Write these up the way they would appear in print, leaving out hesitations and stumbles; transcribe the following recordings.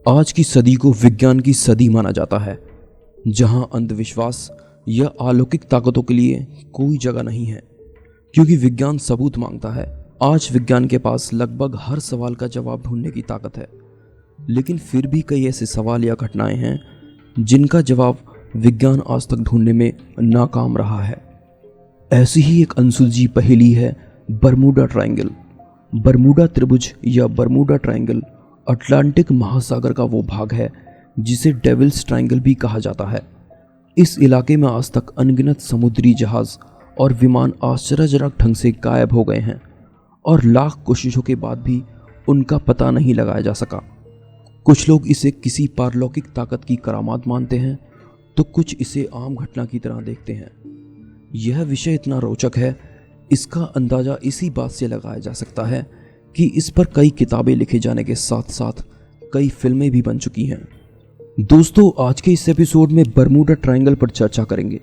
आज की सदी को विज्ञान की सदी माना जाता है, जहां अंधविश्वास या अलौकिक ताकतों के लिए कोई जगह नहीं है, क्योंकि विज्ञान सबूत मांगता है। आज विज्ञान के पास लगभग हर सवाल का जवाब ढूंढने की ताकत है, लेकिन फिर भी कई ऐसे सवाल या घटनाएं हैं जिनका जवाब विज्ञान आज तक ढूंढने में नाकाम रहा है। ऐसी ही एक अनसुलझी पहेली है बरमूडा ट्रायंगल। बरमूडा त्रिभुज या बरमूडा ट्रायंगल अटलांटिक महासागर का वो भाग है जिसे डेविल्स ट्रायंगल भी कहा जाता है। इस इलाके में आज तक अनगिनत समुद्री जहाज और विमान आश्चर्यजनक ढंग से गायब हो गए हैं और लाख कोशिशों के बाद भी उनका पता नहीं लगाया जा सका। कुछ लोग इसे किसी पारलौकिक ताकत की करामात मानते हैं, तो कुछ इसे आम घटना की तरह देखते हैं। यह विषय इतना रोचक है, इसका अंदाज़ा इसी बात से लगाया जा सकता है कि इस पर कई किताबें लिखे जाने के साथ साथ कई फिल्में भी बन चुकी हैं। दोस्तों, आज के इस एपिसोड में बरमूडा ट्रायंगल पर चर्चा करेंगे।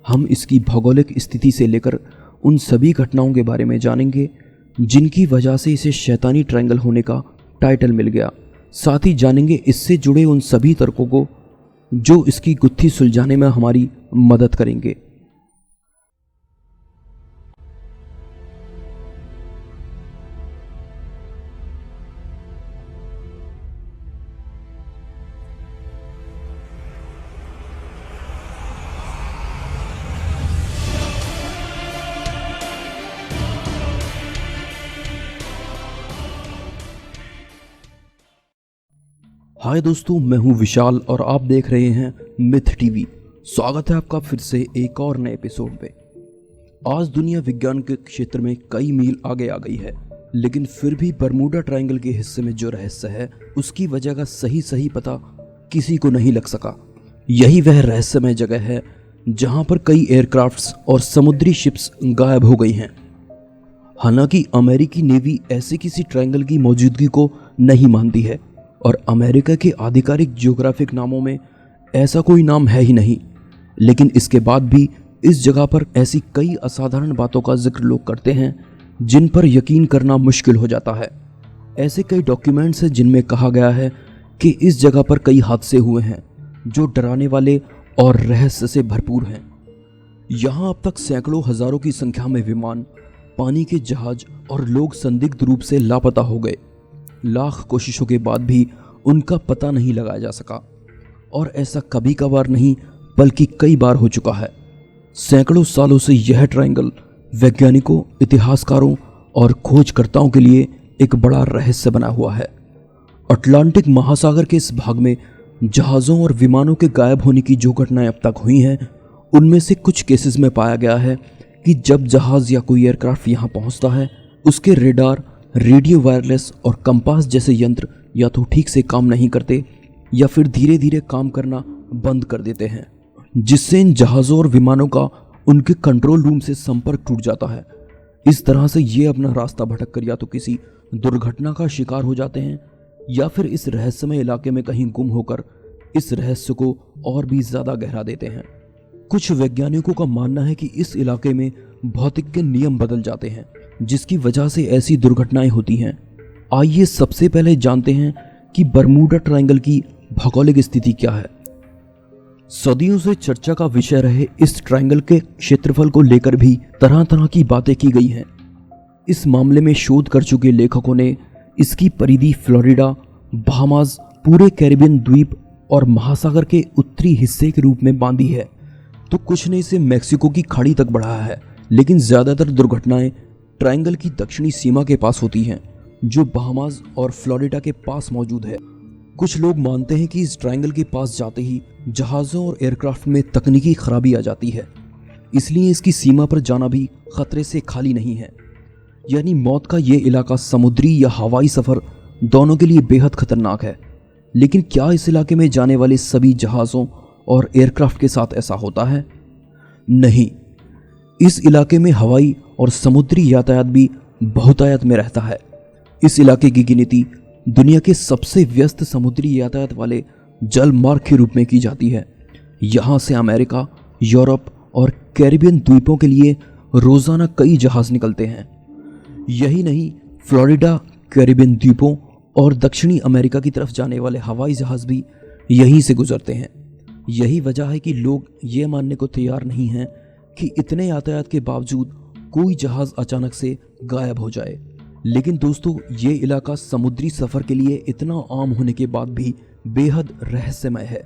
हम इसकी भौगोलिक स्थिति से लेकर उन सभी घटनाओं के बारे में जानेंगे जिनकी वजह से इसे शैतानी ट्रायंगल होने का टाइटल मिल गया। साथ ही जानेंगे इससे जुड़े उन सभी तर्कों को जो इसकी गुत्थी सुलझाने में हमारी मदद करेंगे। हाय दोस्तों, मैं हूं विशाल और आप देख रहे हैं मिथ टीवी। स्वागत है आपका फिर से एक और नए एपिसोड पे। आज दुनिया विज्ञान के क्षेत्र में कई मील आगे आ गई है, लेकिन फिर भी बरमूडा ट्रायंगल के हिस्से में जो रहस्य है उसकी वजह का सही पता किसी को नहीं लग सका। यही वह रहस्यमय जगह है जहां पर कई एयरक्राफ्ट्स और समुद्री शिप्स गायब हो गई हैं। हालांकि अमेरिकी नेवी ऐसे किसी ट्रायंगल की मौजूदगी को नहीं मानती है और अमेरिका के आधिकारिक जियोग्राफिक नामों में ऐसा कोई नाम है ही नहीं, लेकिन इसके बाद भी इस जगह पर ऐसी कई असाधारण बातों का जिक्र लोग करते हैं जिन पर यकीन करना मुश्किल हो जाता है। ऐसे कई डॉक्यूमेंट्स हैं जिनमें कहा गया है कि इस जगह पर कई हादसे हुए हैं जो डराने वाले और रहस्य से भरपूर हैं। यहाँ अब तक सैकड़ों हजारों की संख्या में विमान, पानी के जहाज और लोग संदिग्ध रूप से लापता हो गए। लाख कोशिशों के बाद भी उनका पता नहीं लगाया जा सका, और ऐसा कभी कभार नहीं बल्कि कई बार हो चुका है। सैकड़ों सालों से यह ट्रायंगल वैज्ञानिकों, इतिहासकारों और खोजकर्ताओं के लिए एक बड़ा रहस्य बना हुआ है। अटलांटिक महासागर के इस भाग में जहाज़ों और विमानों के गायब होने की जो घटनाएं अब तक हुई हैं, उनमें से कुछ केसेस में पाया गया है कि जब जहाज़ या कोई एयरक्राफ्ट यहाँ पहुँचता है, उसके रेडार, रेडियो वायरलेस और कंपास जैसे यंत्र या तो ठीक से काम नहीं करते या फिर धीरे धीरे काम करना बंद कर देते हैं, जिससे इन जहाज़ों और विमानों का उनके कंट्रोल रूम से संपर्क टूट जाता है। इस तरह से ये अपना रास्ता भटक कर या तो किसी दुर्घटना का शिकार हो जाते हैं या फिर इस रहस्यमय इलाके में कहीं गुम होकर इस रहस्य को और भी ज़्यादा गहरा देते हैं। कुछ वैज्ञानिकों का मानना है कि इस इलाके में भौतिक के नियम बदल जाते हैं जिसकी वजह से ऐसी दुर्घटनाएं होती हैं। आइए सबसे पहले जानते हैं कि बरमूडा ट्रायंगल की भौगोलिक स्थिति क्या है। सदियों से चर्चा का विषय रहे इस ट्रायंगल के क्षेत्रफल को लेकर भी तरह तरह की बातें की गई हैं। इस मामले में शोध कर चुके लेखकों ने इसकी परिधि फ्लोरिडा, बहामास, पूरे कैरिबियन द्वीप और महासागर के उत्तरी हिस्से के रूप में बांधी है, तो कुछ ने इसे मैक्सिको की खाड़ी तक बढ़ाया है। लेकिन ज़्यादातर दुर्घटनाएं ट्रायंगल की दक्षिणी सीमा के पास होती हैं, जो बहामास और फ्लोरिडा के पास मौजूद है। कुछ लोग मानते हैं कि इस ट्रायंगल के पास जाते ही जहाज़ों और एयरक्राफ्ट में तकनीकी खराबी आ जाती है, इसलिए इसकी सीमा पर जाना भी खतरे से खाली नहीं है। यानी मौत का ये इलाका समुद्री या हवाई सफ़र दोनों के लिए बेहद खतरनाक है। लेकिन क्या इस इलाके में जाने वाले सभी जहाज़ों और एयरक्राफ्ट के साथ ऐसा होता है? नहीं, इस इलाके में हवाई और समुद्री यातायात भी बहुतायत में रहता है। इस इलाके की गिनती दुनिया के सबसे व्यस्त समुद्री यातायात वाले जल मार्ग के रूप में की जाती है। यहाँ से अमेरिका, यूरोप और कैरिबियन द्वीपों के लिए रोज़ाना कई जहाज़ निकलते हैं। यही नहीं, फ्लोरिडा, कैरिबियन द्वीपों और दक्षिणी अमेरिका की तरफ जाने वाले हवाई जहाज़ भी यहीं से गुजरते हैं। यही वजह है कि लोग ये मानने को तैयार नहीं हैं कि इतने यातायात के बावजूद कोई जहाज़ अचानक से गायब हो जाए। लेकिन दोस्तों, ये इलाका समुद्री सफ़र के लिए इतना आम होने के बाद भी बेहद रहस्यमय है,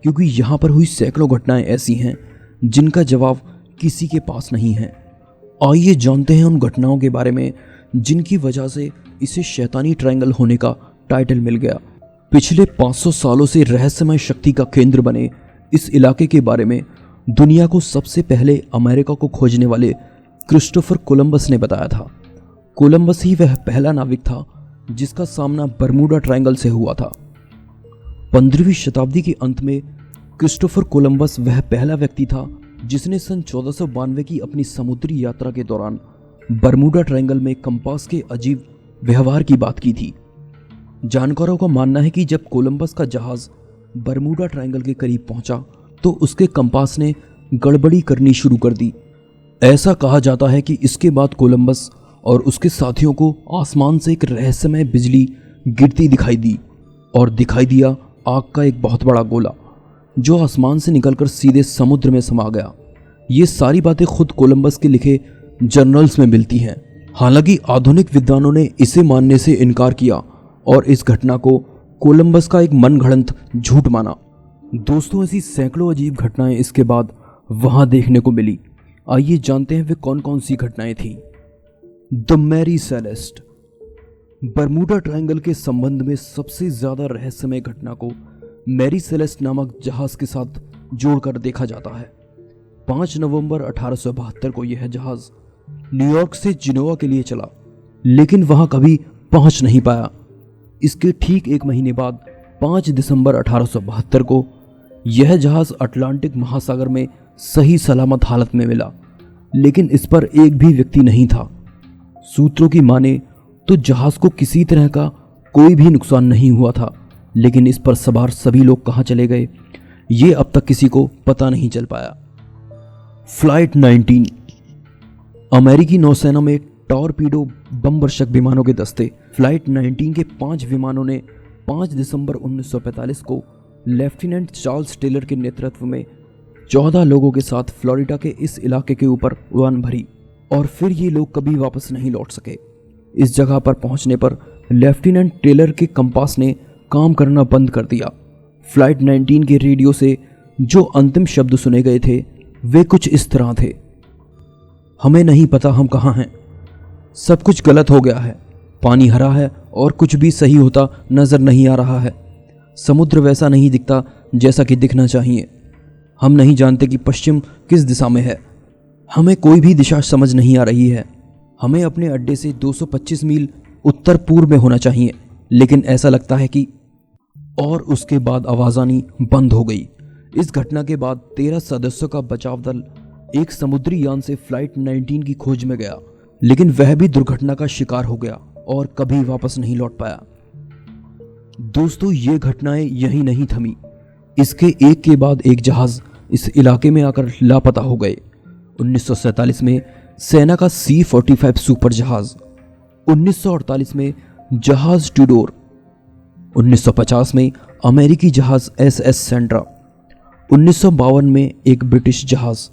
क्योंकि यहाँ पर हुई सैकड़ों घटनाएं ऐसी हैं जिनका जवाब किसी के पास नहीं है। आइए जानते हैं उन घटनाओं के बारे में जिनकी वजह से इसे शैतानी ट्रायंगल होने का टाइटल मिल गया। पिछले 500 सालों से रहस्यमय शक्ति का केंद्र बने इस इलाके के बारे में दुनिया को सबसे पहले अमेरिका को खोजने वाले क्रिस्टोफर कोलंबस ने बताया था। कोलंबस ही वह पहला नाविक था जिसका सामना बरमूडा ट्रायंगल से हुआ था। 15वीं शताब्दी के अंत में क्रिस्टोफर कोलंबस वह पहला व्यक्ति था जिसने सन 1492 की अपनी समुद्री यात्रा के दौरान बरमूडा ट्रायंगल में कंपास के अजीब व्यवहार की बात की थी। जानकारों का मानना है कि जब कोलंबस का जहाज बरमूडा ट्रायंगल के करीब पहुंचा तो उसके कंपास ने गड़बड़ी करनी शुरू कर दी। ऐसा कहा जाता है कि इसके बाद कोलंबस और उसके साथियों को आसमान से एक रहस्यमय बिजली गिरती दिखाई दी और दिखाई दिया आग का एक बहुत बड़ा गोला जो आसमान से निकलकर सीधे समुद्र में समा गया। ये सारी बातें खुद कोलंबस के लिखे जर्नल्स में मिलती हैं। हालांकि आधुनिक विद्वानों ने इसे मानने से इनकार किया और इस घटना को कोलंबस का एक मनगढ़ंत झूठ माना। दोस्तों, ऐसी सैकड़ों अजीब घटनाएं इसके बाद वहां देखने को मिली। आइए जानते हैं वे कौन कौन सी घटनाएं थीं। The Mary Celeste. Bermuda Triangle के संबंध में सबसे ज्यादा रहस्यमय घटना को मैरी सेलेस्ट नामक जहाज के साथ जोड़कर देखा जाता है। 5 नवंबर 1872 को यह जहाज न्यूयॉर्क से जिनोवा के लिए चला, लेकिन वहां कभी पहुंच नहीं पाया। इसके ठीक एक महीने बाद 5 दिसंबर 1872 को यह जहाज अटलांटिक महासागर में सही सलामत हालत में मिला, लेकिन इस पर एक भी व्यक्ति नहीं था। सूत्रों की माने तो जहाज को किसी तरह का कोई भी नुकसान नहीं हुआ था, लेकिन इस पर सवार सभी लोग कहां चले गए ये अब तक किसी को पता नहीं चल पाया। फ्लाइट 19। अमेरिकी नौसेना में टॉरपीडो बम वर्षक विमानों के दस्ते फ्लाइट 19 के 5 विमानों ने 5 दिसंबर 1945 को लेफ्टिनेंट चार्ल्स टेलर के नेतृत्व में 14 लोगों के साथ फ्लोरिडा के इस इलाके के ऊपर उड़ान भरी और फिर ये लोग कभी वापस नहीं लौट सके। इस जगह पर पहुंचने पर लेफ्टिनेंट टेलर के कंपास ने काम करना बंद कर दिया। फ्लाइट 19 के रेडियो से जो अंतिम शब्द सुने गए थे वे कुछ इस तरह थे: हमें नहीं पता हम कहाँ हैं, सब कुछ गलत हो गया है, पानी हरा है और कुछ भी सही होता नजर नहीं आ रहा है, समुद्र वैसा नहीं दिखता जैसा कि दिखना चाहिए, हम नहीं जानते कि पश्चिम किस दिशा में है, हमें कोई भी दिशा समझ नहीं आ रही है, हमें अपने अड्डे से 225 मील उत्तर पूर्व में होना चाहिए, लेकिन ऐसा लगता है कि। और उसके बाद आवाज़ आनी बंद हो गई। इस घटना के बाद 13 सदस्यों का बचाव दल एक समुद्री यान से फ्लाइट 19 की खोज में गया, लेकिन वह भी दुर्घटना का शिकार हो गया और कभी वापस नहीं लौट पाया। दोस्तों, ये घटनाएं यहीं नहीं थमी। इसके एक के बाद एक जहाज इस इलाके में आकर लापता हो गए। 1947 में सेना का C-45 सुपर जहाज, 1948 में जहाज ट्यूडोर, 1950 में अमेरिकी जहाज SS सेंड्रा, 1952 में एक ब्रिटिश जहाज,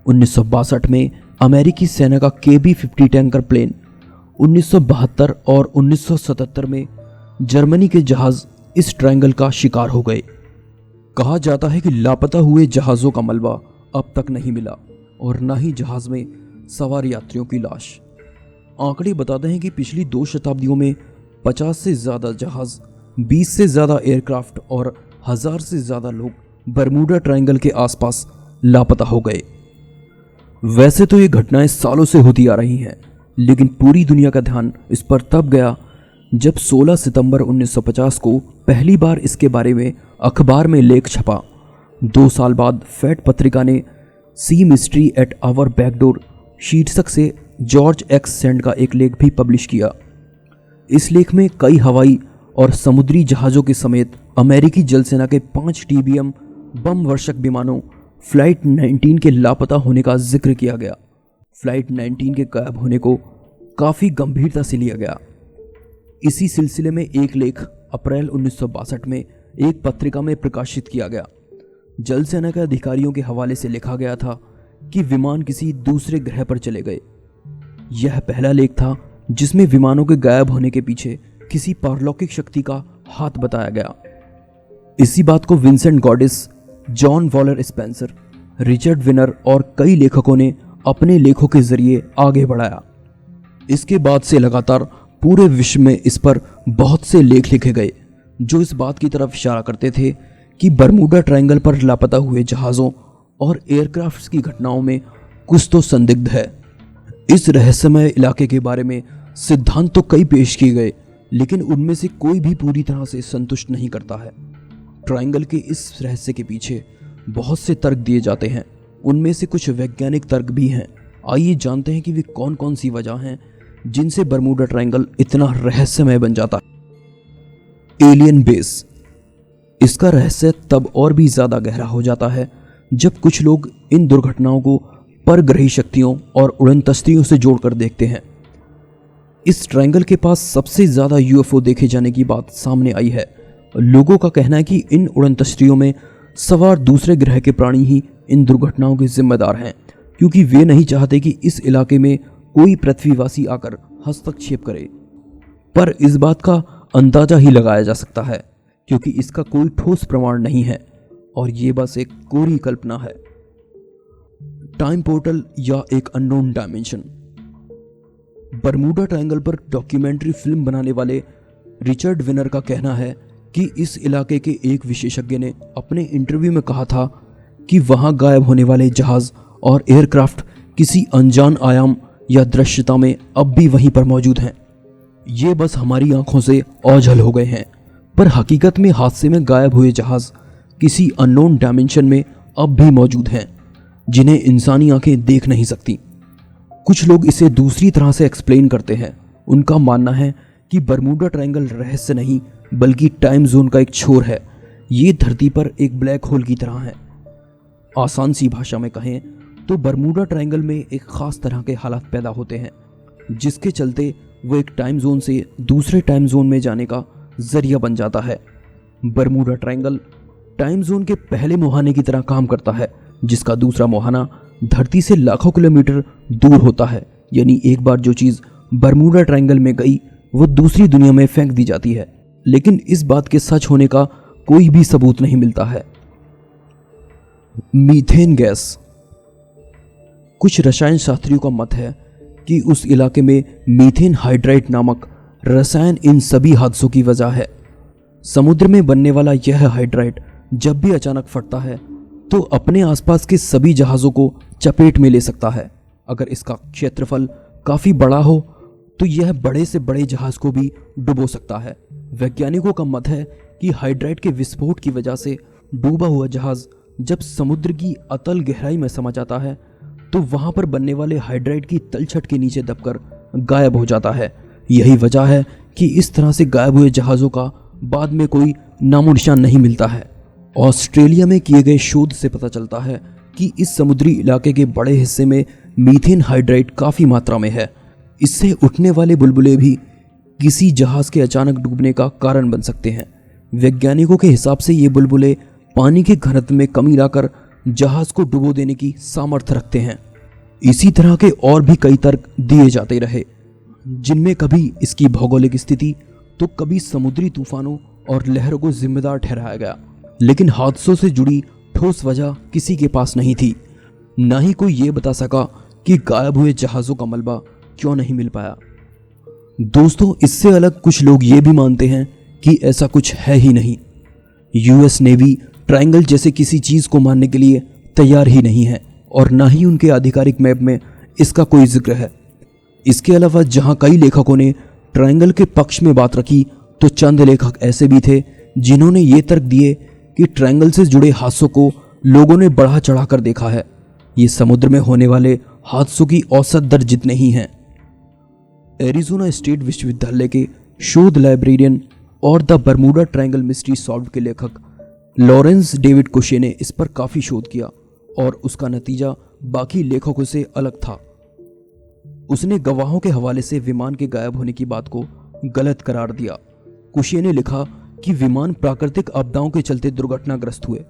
1962 में अमेरिकी सेना का KB-50 टैंकर प्लेन, 1972 और 1977 में जर्मनी के जहाज इस ट्रायंगल का शिकार हो गए। कहा जाता है कि लापता हुए जहाज़ों का मलबा अब तक नहीं मिला और न ही जहाज में सवार यात्रियों की लाश। आंकड़े बताते हैं कि पिछली 2 शताब्दियों में 50 से ज़्यादा जहाज, 20 से ज़्यादा एयरक्राफ्ट और 1000 से ज़्यादा लोग बरमूडा ट्रायंगल के आसपास लापता हो गए। वैसे तो ये घटनाएं सालों से होती आ रही हैं, लेकिन पूरी दुनिया का ध्यान इस पर तब गया जब 16 सितंबर 1950 को पहली बार इसके बारे में अखबार में लेख छपा। 2 साल बाद फैट पत्रिका ने सी मिस्ट्री एट आवर बैकडोर शीर्षक से जॉर्ज एक्स सैंड का एक लेख भी पब्लिश किया। इस लेख में कई हवाई और समुद्री जहाज़ों के समेत अमेरिकी जलसेना के 5 TBM बम वर्षक विमानों फ्लाइट 19 के लापता होने का जिक्र किया गया। फ्लाइट 19 के गायब होने को काफ़ी गंभीरता से लिया गया। इसी सिलसिले में एक लेख अप्रैल 1962 में एक पत्रिका में प्रकाशित किया गया। जल सेना के अधिकारियों के हवाले से लिखा गया था कि विमान किसी दूसरे ग्रह पर चले गए। यह पहला लेख था जिसमें विमानों के गायब होने के पीछे किसी पारलौकिक शक्ति का हाथ बताया गया। इसी बात को Vincent Goddis, John Waller Spencer, Richard Winner और कई लेखकों ने अपने लेखों के जरिए आगे बढ़ाया। इसके बाद से लगातार पूरे विश्व में इस पर बहुत से लेख लिखे गए जो इस बात की तरफ इशारा करते थे कि बरमूडा ट्रायंगल पर लापता हुए जहाज़ों और एयरक्राफ्ट्स की घटनाओं में कुछ तो संदिग्ध है। इस रहस्यमय इलाके के बारे में सिद्धांत तो कई पेश किए गए, लेकिन उनमें से कोई भी पूरी तरह से संतुष्ट नहीं करता है। ट्रायंगल के इस रहस्य के पीछे बहुत से तर्क दिए जाते हैं, उनमें से कुछ वैज्ञानिक तर्क भी हैं। आइए जानते हैं कि वे कौन कौन सी वजह हैं जिनसे बरमूडा ट्रायंगल इतना रहस्यमय बन जाता है। Alien base. इसका रहस्य तब और भी ज्यादा गहरा हो जाता है जब कुछ लोग इन दुर्घटनाओं को परग्रही शक्तियों और उड़नतस्तियों से जोड़कर देखते हैं। इस ट्रायंगल के पास सबसे ज्यादा यूएफओ देखे जाने की बात सामने आई है। लोगों का कहना है कि इन उड़नतस्तियों में सवार दूसरे ग्रह के प्राणी ही इन दुर्घटनाओं के जिम्मेदार हैं, क्योंकि वे नहीं चाहते कि इस इलाके में कोई पृथ्वीवासी आकर हस्तक्षेप करे। पर इस बात का अंदाजा ही लगाया जा सकता है, क्योंकि इसका कोई ठोस प्रमाण नहीं है और ये बस एक कोरी कल्पना है। टाइम पोर्टल या एक अननोन डायमेंशन। बरमूडा ट्रायंगल पर डॉक्यूमेंट्री फिल्म बनाने वाले रिचर्ड विनर का कहना है कि इस इलाके के एक विशेषज्ञ ने अपने इंटरव्यू में कहा था कि वहां गायब होने वाले जहाज और एयरक्राफ्ट किसी अनजान आयाम या दृश्यता में अब भी वहीं पर मौजूद हैं। ये बस हमारी आंखों से ओझल हो गए हैं, पर हकीकत में हादसे में गायब हुए जहाज किसी अननोन डायमेंशन में अब भी मौजूद हैं, जिन्हें इंसानी आंखें देख नहीं सकती। कुछ लोग इसे दूसरी तरह से एक्सप्लेन करते हैं। उनका मानना है कि बरमूडा ट्रायंगल रहस्य नहीं बल्कि टाइम जोन का एक छोर है। ये धरती पर एक ब्लैक होल की तरह है। आसान सी भाषा में कहें तो बरमूडा ट्रायंगल में एक खास तरह के हालात पैदा होते हैं, जिसके चलते वो एक टाइम जोन से दूसरे टाइम जोन में जाने का जरिया बन जाता है। बरमूडा ट्रायंगल टाइम जोन के पहले मुहाने की तरह काम करता है, जिसका दूसरा मुहाना धरती से लाखों किलोमीटर दूर होता है। यानी एक बार जो चीज़ बरमूडा ट्रायंगल में गई वो दूसरी दुनिया में फेंक दी जाती है, लेकिन इस बात के सच होने का कोई भी सबूत नहीं मिलता है। Methane gas. कुछ रसायन शास्त्रियों का मत है कि उस इलाके में मीथेन हाइड्राइड नामक रसायन इन सभी हादसों की वजह है। समुद्र में बनने वाला यह हाइड्राइड जब भी अचानक फटता है तो अपने आसपास के सभी जहाज़ों को चपेट में ले सकता है। अगर इसका क्षेत्रफल काफ़ी बड़ा हो तो यह बड़े से बड़े जहाज़ को भी डुबो सकता है। वैज्ञानिकों का मत है कि हाइड्राइड के विस्फोट की वजह से डूबा हुआ जहाज़ जब समुद्र की अतल गहराई में समा जाता है तो वहां पर बनने वाले हाइड्राइड की तलछट के नीचे दबकर गायब हो जाता है। यही वजह है कि इस तरह से गायब हुए जहाज़ों का बाद में कोई नामो निशान नहीं मिलता है। ऑस्ट्रेलिया में किए गए शोध से पता चलता है कि इस समुद्री इलाके के बड़े हिस्से में मीथेन हाइड्राइड काफ़ी मात्रा में है। इससे उठने वाले बुलबुले भी किसी जहाज़ के अचानक डूबने का कारण बन सकते हैं। वैज्ञानिकों के हिसाब से ये बुलबुले पानी के घनत्व में कमी लाकर जहाज़ को डुबो देने की सामर्थ्य रखते हैं। इसी तरह के और भी कई तर्क दिए जाते रहे, जिनमें कभी इसकी भौगोलिक स्थिति तो कभी समुद्री तूफानों और लहरों को जिम्मेदार ठहराया गया, लेकिन हादसों से जुड़ी ठोस वजह किसी के पास नहीं थी। ना ही कोई ये बता सका कि गायब हुए जहाज़ों का मलबा क्यों नहीं मिल पाया। दोस्तों, इससे अलग कुछ लोग ये भी मानते हैं कि ऐसा कुछ है ही नहीं। यूएस नेवी ट्रायंगल जैसे किसी चीज़ को मानने के लिए तैयार ही नहीं है और ना ही उनके आधिकारिक मैप में इसका कोई जिक्र है। इसके अलावा जहां कई लेखकों ने ट्रायंगल के पक्ष में बात रखी तो चंद लेखक ऐसे भी थे जिन्होंने ये तर्क दिए कि ट्रायंगल से जुड़े हादसों को लोगों ने बढ़ा चढ़ाकर देखा है। ये समुद्र में होने वाले हादसों की औसत दर जितने ही हैं। एरिज़ोना स्टेट विश्वविद्यालय के शोध लाइब्रेरियन और the Bermuda triangle mystery solved के लेखक लॉरेंस डेविड कोशे ने इस पर काफ़ी शोध किया और उसका नतीजा बाकी लेखकों से अलग था। उसने गवाहों के हवाले से विमान के गायब होने की बात को गलत करार दिया। कुशिए ने लिखा कि विमान प्राकृतिक आपदाओं के चलते दुर्घटनाग्रस्त हुए,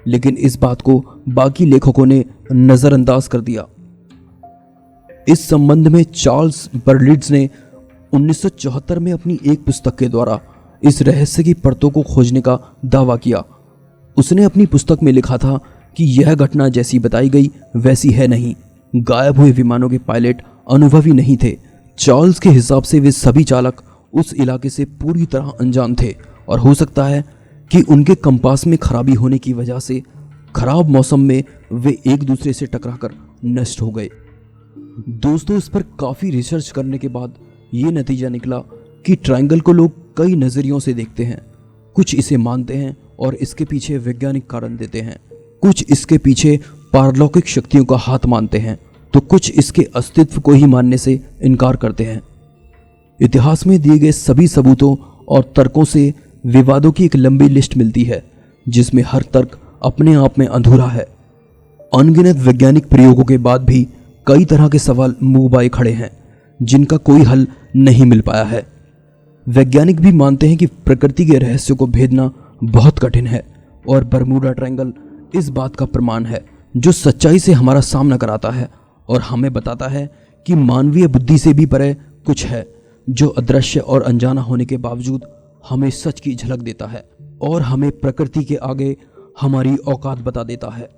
लेकिन इस बात को बाकी लेखकों ने नजरअंदाज कर दिया। इस संबंध में चार्ल्स बर्लिट्ज ने 1974 में अपनी एक पुस्तक के द्वारा इस रहस्य की परतों को खोजने का दावा किया। उसने अपनी पुस्तक में लिखा था कि यह घटना जैसी बताई गई वैसी है नहीं। गायब हुए विमानों के पायलट अनुभवी नहीं थे। चार्ल्स के हिसाब से वे सभी चालक उस इलाके से पूरी तरह अनजान थे और हो सकता है कि उनके कंपास में खराबी होने की वजह से खराब मौसम में वे एक दूसरे से टकराकर नष्ट हो गए। दोस्तों, इस पर काफ़ी रिसर्च करने के बाद ये नतीजा निकला कि ट्रायंगल को लोग कई नज़रियों से देखते हैं। कुछ इसे मानते हैं और इसके पीछे वैज्ञानिक कारण देते हैं, कुछ इसके पीछे पारलौकिक शक्तियों का हाथ मानते हैं, तो कुछ इसके अस्तित्व को ही मानने से इनकार करते हैं। इतिहास में दिए गए सभी सबूतों और तर्कों से विवादों की एक लंबी लिस्ट मिलती है, जिसमें हर तर्क अपने आप में अधूरा है। अनगिनत वैज्ञानिक प्रयोगों के बाद भी कई तरह के सवाल मुंह बाए खड़े हैं, जिनका कोई हल नहीं मिल पाया है। वैज्ञानिक भी मानते हैं कि प्रकृति के रहस्यों को भेदना बहुत कठिन है और बरमूडा ट्रायंगल इस बात का प्रमाण है, जो सच्चाई से हमारा सामना कराता है और हमें बताता है कि मानवीय बुद्धि से भी परे कुछ है, जो अदृश्य और अनजाना होने के बावजूद हमें सच की झलक देता है और हमें प्रकृति के आगे हमारी औकात बता देता है।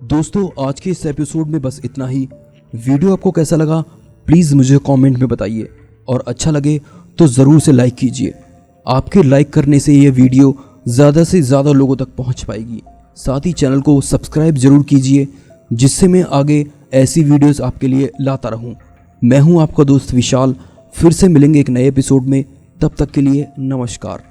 दोस्तों, आज के इस एपिसोड में बस इतना ही। वीडियो आपको कैसा लगा प्लीज़ मुझे कमेंट में बताइए, और अच्छा लगे तो ज़रूर से लाइक कीजिए। आपके लाइक करने से यह वीडियो ज़्यादा से ज़्यादा लोगों तक पहुंच पाएगी। साथ ही चैनल को सब्सक्राइब ज़रूर कीजिए, जिससे मैं आगे ऐसी वीडियोस आपके लिए लाता रहूं। मैं हूं आपका दोस्त विशाल। फिर से मिलेंगे एक नए एपिसोड में, तब तक के लिए नमस्कार।